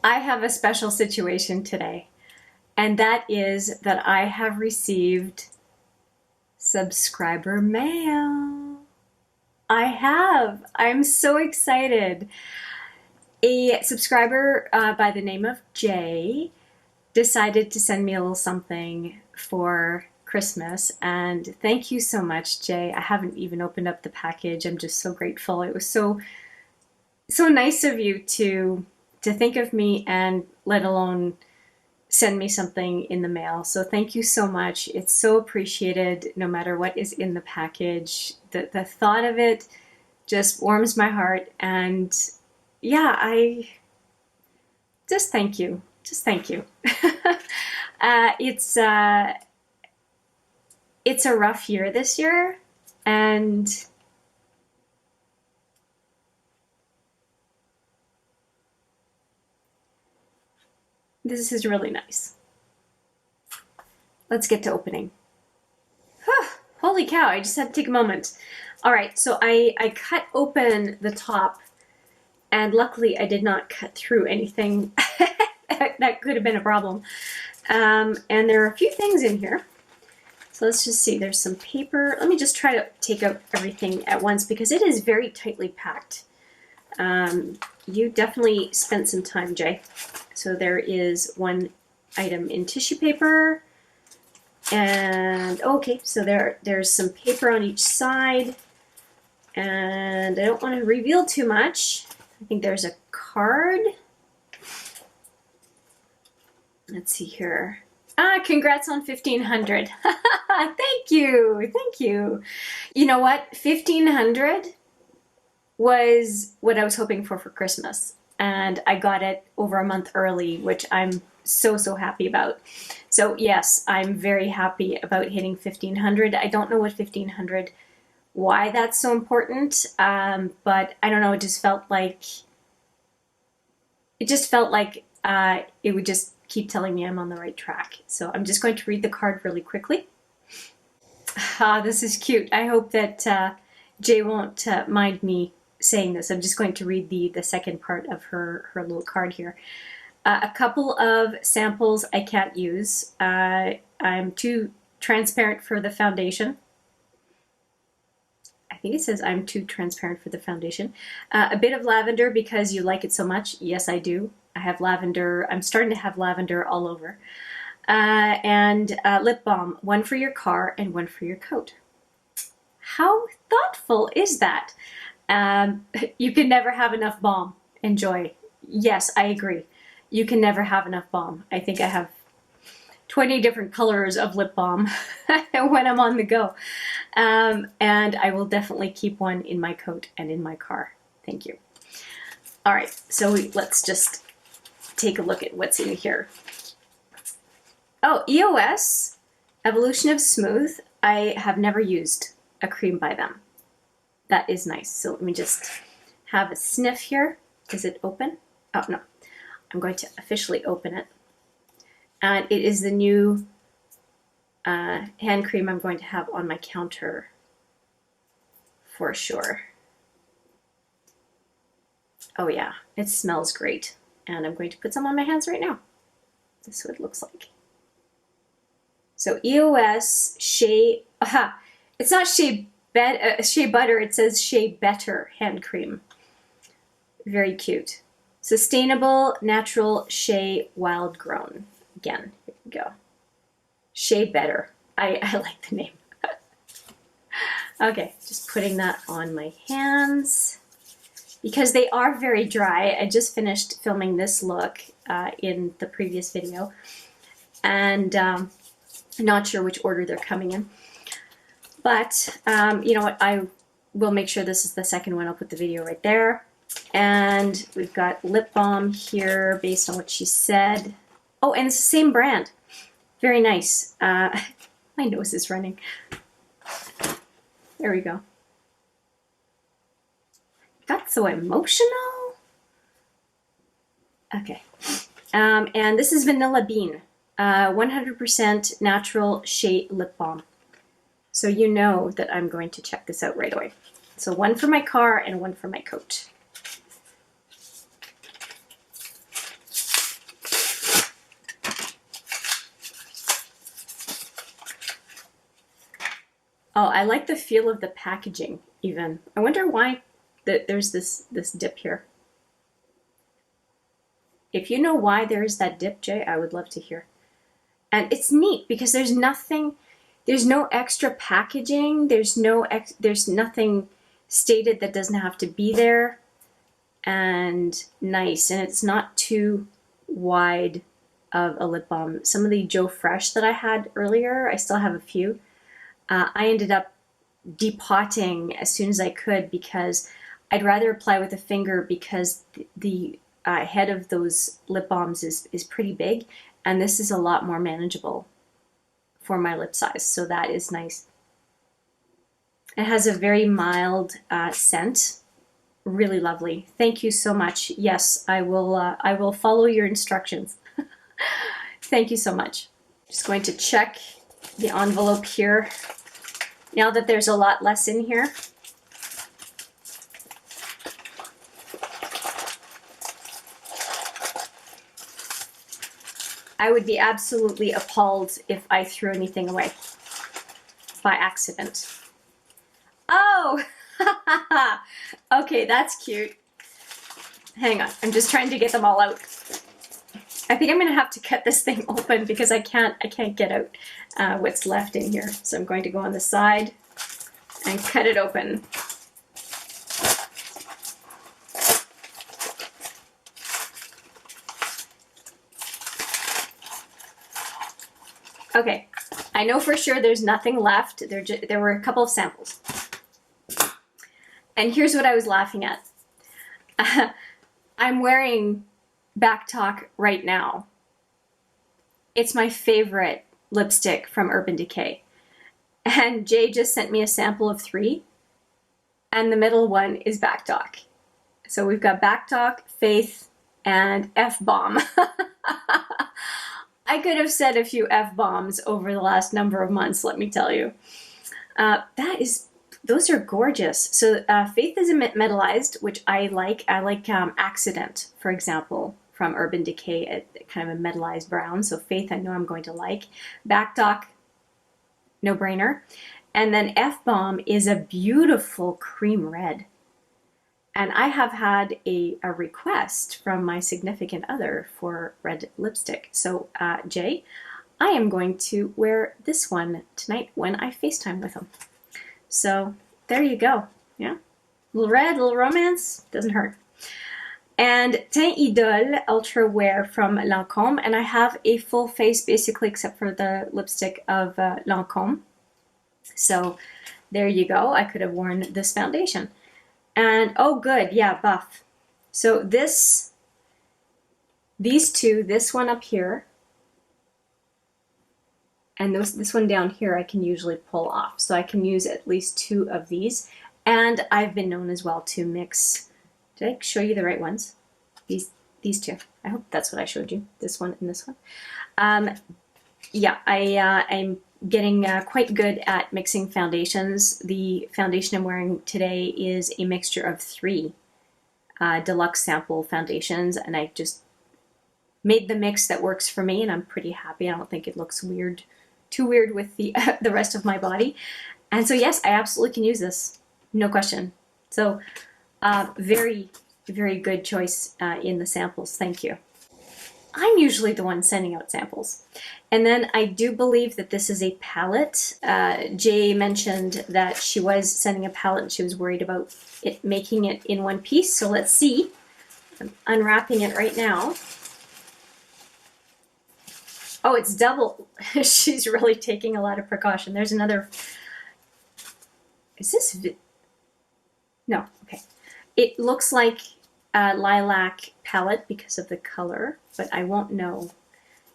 I have a special situation today, and that is that I have received subscriber mail. I have. I'm so excited. A subscriber by the name of Jay decided to send me a little something for Christmas, and thank you so much, Jay. I haven't even opened up the package. I'm just so grateful. It was so nice of you to think of me and let alone send me something in the mail. So thank you so much. It's so appreciated no matter what is in the package. The thought of it just warms my heart, and yeah, I just thank you. Just thank you. It's a rough year this year, and this is really nice. Let's get to opening. Holy cow, I just had to take a moment. All right, so I cut open the top, and luckily I did not cut through anything. That could have been a problem. And there are a few things in here. So let's just see, there's some paper. Let me just try to take out everything at once because it is very tightly packed. You definitely spent some time, Jay. So there is one item in tissue paper, and okay, so there's some paper on each side, and I don't want to reveal too much. I think there's a card. Let's see here. Congrats on 1,500. Thank you, thank you. You know what? 1,500 was what I was hoping for Christmas, and I got it over a month early, which I'm so happy about. So yes, I'm very happy about hitting 1,500. I don't know what 1,500, why that's so important, but I don't know, it just felt like it would just keep telling me I'm on the right track. So I'm just going to read the card really quickly. This is cute. I hope that Jay won't mind me saying this. I'm just going to read the second part of her little card here. A couple of samples I can't use. I'm too transparent for the foundation. I think it says I'm too transparent for the foundation. A bit of lavender because you like it so much. Yes, I do. I have lavender. I'm starting to have lavender all over. And lip balm, one for your car and one for your coat. How thoughtful is that? You can never have enough balm and joy. Yes, I agree. You can never have enough balm. I think I have 20 different colors of lip balm when I'm on the go. And I will definitely keep one in my coat and in my car. Thank you. All right, so let's just take a look at what's in here. Oh, EOS, Evolution of Smooth. I have never used a cream by them. That is nice. So let me just have a sniff here. Is it open? Oh, no. I'm going to officially open it. And it is the new hand cream I'm going to have on my counter for sure. Oh yeah, it smells great. And I'm going to put some on my hands right now. This is what it looks like. So EOS Shea, it's not Shea Butter, it says Shea Better hand cream. Very cute. Sustainable, natural, Shea Wild Grown. Again, here we go. Shea Better. I like the name. Okay, just putting that on my hands. Because they are very dry. I just finished filming this look in the previous video. And I'm not sure which order they're coming in. But you know what, I will make sure this is the second one. I'll put the video right there. And we've got lip balm here based on what she said. Oh, and it's the same brand. Very nice. My nose is running. There we go. Got so emotional. Okay. And this is Vanilla Bean. 100% natural shea lip balm. So you know that I'm going to check this out right away. So one for my car and one for my coat. Oh, I like the feel of the packaging even. I wonder why there's this dip here. If you know why there is that dip, Jay, I would love to hear. And it's neat because there's nothing, there's no extra packaging, there's nothing stated that doesn't have to be there. And nice, and it's not too wide of a lip balm. Some of the Joe Fresh that I had earlier, I still have a few. I ended up depotting as soon as I could because I'd rather apply with a finger because the head of those lip balms is pretty big, and this is a lot more manageable for my lip size, so that is nice. It has a very mild scent, really lovely. Thank you so much. Yes, I will follow your instructions. Thank you so much. Just going to check the envelope here. Now that there's a lot less in here. I would be absolutely appalled if I threw anything away by accident. Oh, okay, that's cute. Hang on, I'm just trying to get them all out. I think I'm gonna have to cut this thing open because I can't get out what's left in here. So I'm going to go on the side and cut it open. Okay, I know for sure there's nothing left. There were a couple of samples. And here's what I was laughing at. I'm wearing Back Talk right now. It's my favorite lipstick from Urban Decay. And Jay just sent me a sample of 3. And the middle one is Back Talk. So we've got Back Talk, Faith, and F-Bomb. I could have said a few F-bombs over the last number of months, let me tell you. Those are gorgeous. So Faith is metallized, which I like. I like Accident, for example, from Urban Decay, kind of a metallized brown. So Faith, I know I'm going to like. Back Talk, no brainer. And then F-Bomb is a beautiful cream red. And I have had a request from my significant other for red lipstick. So Jay, I am going to wear this one tonight when I FaceTime with him. So there you go. Yeah, little red, little romance, doesn't hurt. And Teint Idole Ultra Wear from Lancôme, and I have a full face basically except for the lipstick of Lancôme. So there you go. I could have worn this foundation. And oh good, yeah, buff. So these two, this one up here, and this one down here I can usually pull off. So I can use at least 2 of these. And I've been known as well to mix, did I show you the right ones? These 2. I hope that's what I showed you, this one and this one. Yeah, I'm getting quite good at mixing foundations. The foundation I'm wearing today is a mixture of 3 deluxe sample foundations, and I just made the mix that works for me, and I'm pretty happy. I don't think it looks weird, too weird with the the rest of my body. And so yes, I absolutely can use this, no question. So very, very good choice in the samples. Thank you. I'm usually the one sending out samples. And then I do believe that this is a palette. Jay mentioned that she was sending a palette and she was worried about it making it in one piece. So let's see. I'm unwrapping it right now. Oh, it's double. She's really taking a lot of precaution. There's another. Is this? No, okay. It looks like a lilac palette because of the color, but I won't know.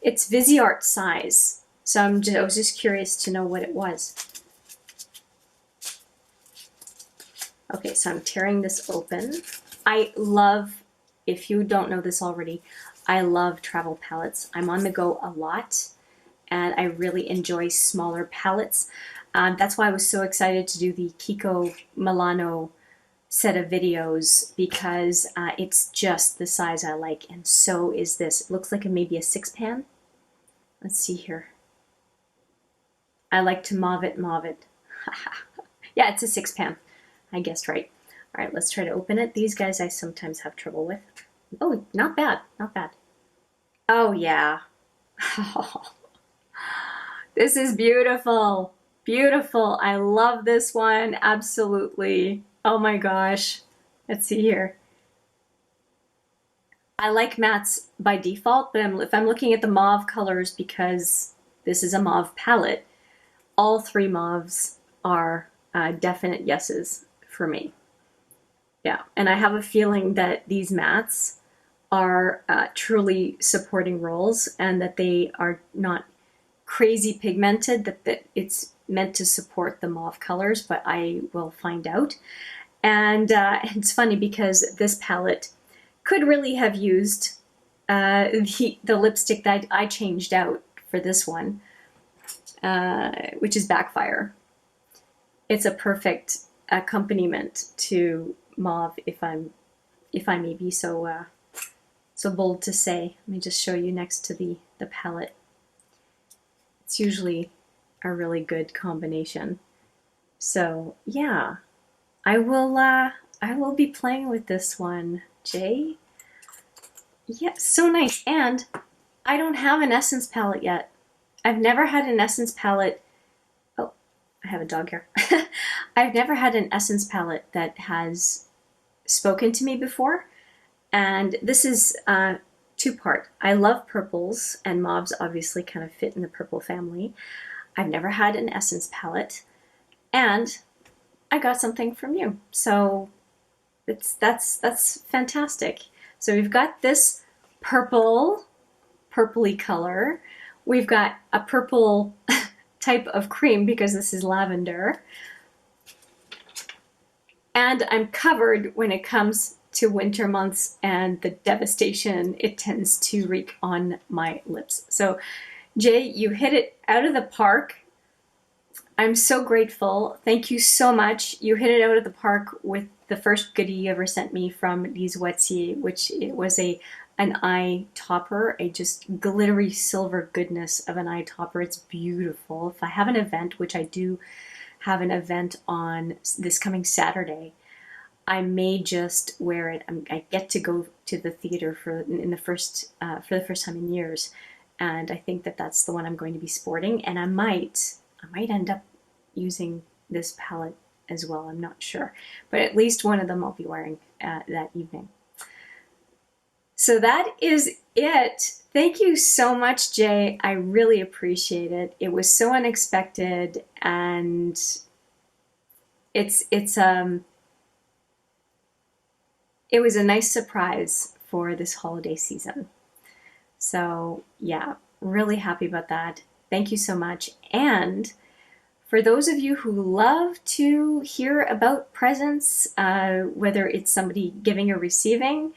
It's Viseart size, so I was just curious to know what it was. Okay, so I'm tearing this open. I love, if you don't know this already, I love travel palettes. I'm on the go a lot, and I really enjoy smaller palettes. That's why I was so excited to do the Kiko Milano set of videos, because it's just the size I like, and so is this. It looks like maybe a 6-pan. Let's see here. I like to mauve it, mauve it. Yeah, it's a 6-pan. I guessed right. All right, let's try to open it. These guys I sometimes have trouble with. Oh, not bad, not bad. Oh yeah. This is beautiful. Beautiful. I love this one. Absolutely. Oh my gosh. Let's see here. I like mattes by default, but if I'm looking at the mauve colors, because this is a mauve palette, all three mauves are definite yeses for me. Yeah, and I have a feeling that these mattes are truly supporting roles, and that they are not crazy pigmented, that it's meant to support the mauve colors, but I will find out. And it's funny because this palette could really have used the lipstick that I changed out for this one, which is Backfire. It's a perfect accompaniment to mauve, if I may be so bold to say. Let me just show you next to the palette. It's usually a really good combination. So yeah, I will be playing with this one, Jay. Yeah, so nice. And I don't have an Essence palette yet. I've never had an Essence palette. Oh, I have a dog here. I've never had an Essence palette that has spoken to me before. And this is two-part. I love purples, and mauves obviously kind of fit in the purple family. I've never had an Essence palette, and I got something from you. So that's fantastic. So we've got this purpley color. We've got a purple type of cream because this is lavender. And I'm covered when it comes to winter months and the devastation it tends to wreak on my lips. So Jay, you hit it out of the park. I'm so grateful. Thank you so much. You hit it out of the park with the first goodie you ever sent me from Lise Wetzier, which it was an eye topper, a just glittery silver goodness of an eye topper. It's beautiful. If I have an event, which I do have an event on this coming Saturday, I may just wear it. I get to go to the theater for the first time in years, and I think that that's the one I'm going to be sporting. And I might end up using this palette as well. I'm not sure, but at least one of them I'll be wearing that evening. So that is it. Thank you so much, Jay. I really appreciate it. It was so unexpected, and it was a nice surprise for this holiday season. So yeah, really happy about that. Thank you so much. And for those of you who love to hear about presents, whether it's somebody giving or receiving,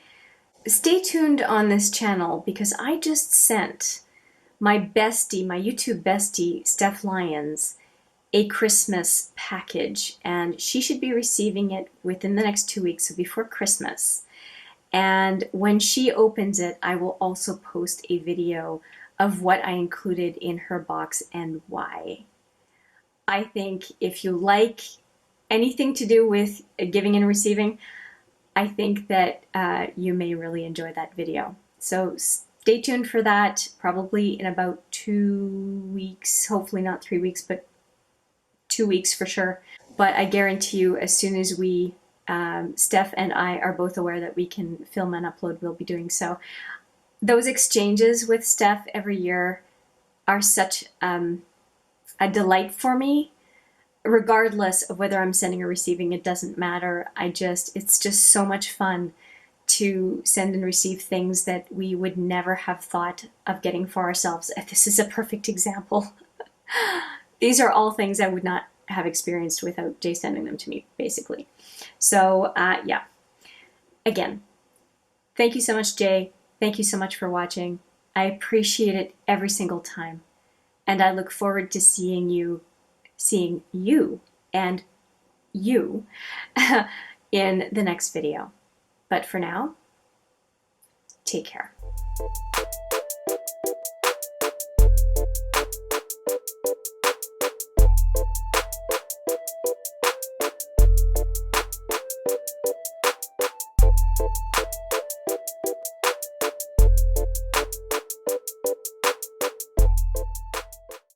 stay tuned on this channel, because I just sent my bestie, my YouTube bestie, Steph Lyons, a Christmas package, and she should be receiving it within the next 2 weeks, so before Christmas. And when she opens it, I will also post a video of what I included in her box and why. I think if you like anything to do with giving and receiving, I think that you may really enjoy that video. So stay tuned for that, probably in about 2 weeks, hopefully not 3 weeks, but 2 weeks for sure. But I guarantee you, as soon as we, Steph and I are both aware that we can film and upload, we'll be doing so. Those exchanges with Steph every year are such a delight for me. Regardless of whether I'm sending or receiving, it doesn't matter. It's just so much fun to send and receive things that we would never have thought of getting for ourselves. This is a perfect example. These are all things I would not have experienced without Jay sending them to me, basically. So yeah, again, thank you so much, Jay. Thank you so much for watching. I appreciate it every single time. And I look forward to seeing you seeing you and you in the next video. But for now, take care.